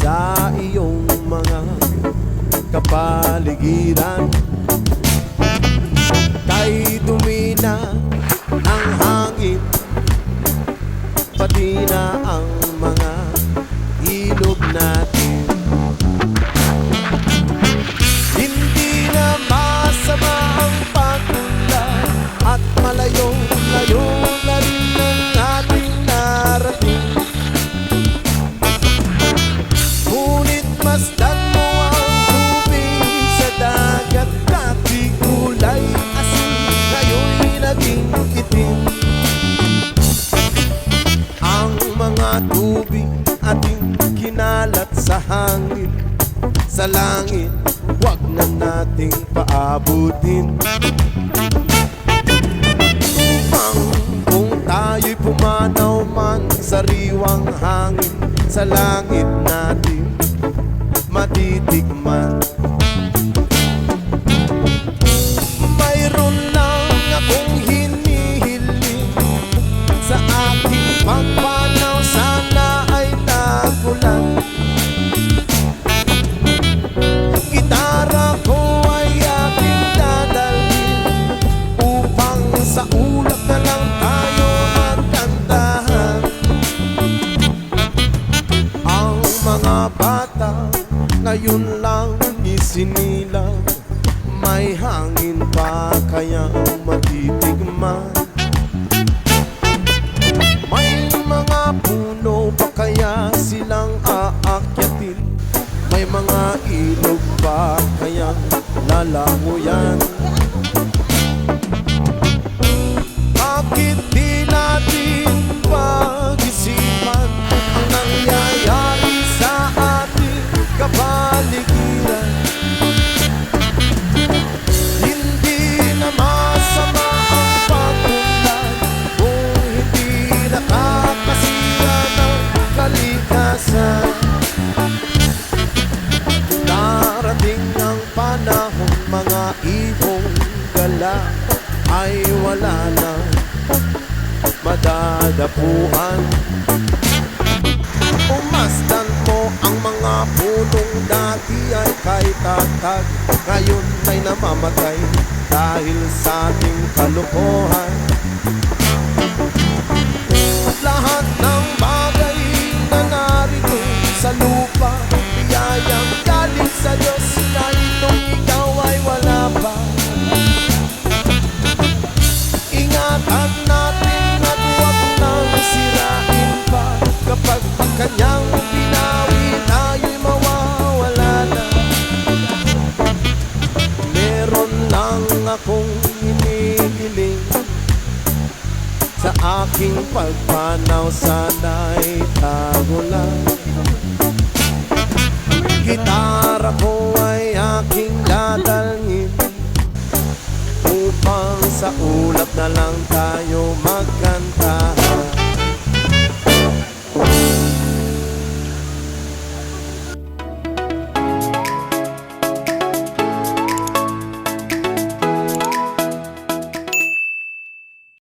sa iyong mga kapaligiran. Kay dumi na ang hangin, pati na ang mga ilog natin. Hindi na masama ang pagpunta at malayo-layo na rin ang ating narating. Ngunit masdan mo ang tubig sa dagat, dati kulay asin, ngayon'y naging itim. Ang mga tubig ating kinalat sa hangin, sa langit, wag na nating paabutin. Kung tayo'y pumanaw man sa riwang hangin, sa langit natin matitikman. Mayroon lang akong hinihiling sa aking pagpanaw, sana ay nagulan. Gitara ko ay aking dadalhin upang sa ulap na lang tayo magkantahan. Ang mga bata ngayon lang isinilang, may hangin pa kaya matitigman. May mga puno pa kaya silang aakyatin, may mga ilog pa kaya lalanguyan. Bakit di natin pag-isipan ang nangyayari sa ating kapaligiran? Hindi na masama ang pagpunlan kung hindi nakakasira ng kalikasan. Darating ang panahon, mga ibong gala ay wala na madadapuan. Umasdan mo ang mga punong dati ay kay tatag, ngayon ay namamatay dahil sa ating kalokohan. Lahat ng bagay na narito sa lupa, biyayang galing sa Diyos, kahit nung ikaw ay wala pa. Ingatan natin at huwag nang sirain pa, kapag kanyang binawi tayo'y mawawala na. Meron lang akong hinihiling sa aking pagpanaw, sana'y tago lang. Gitara ko ay aking dadalhin upang sa ulap na lang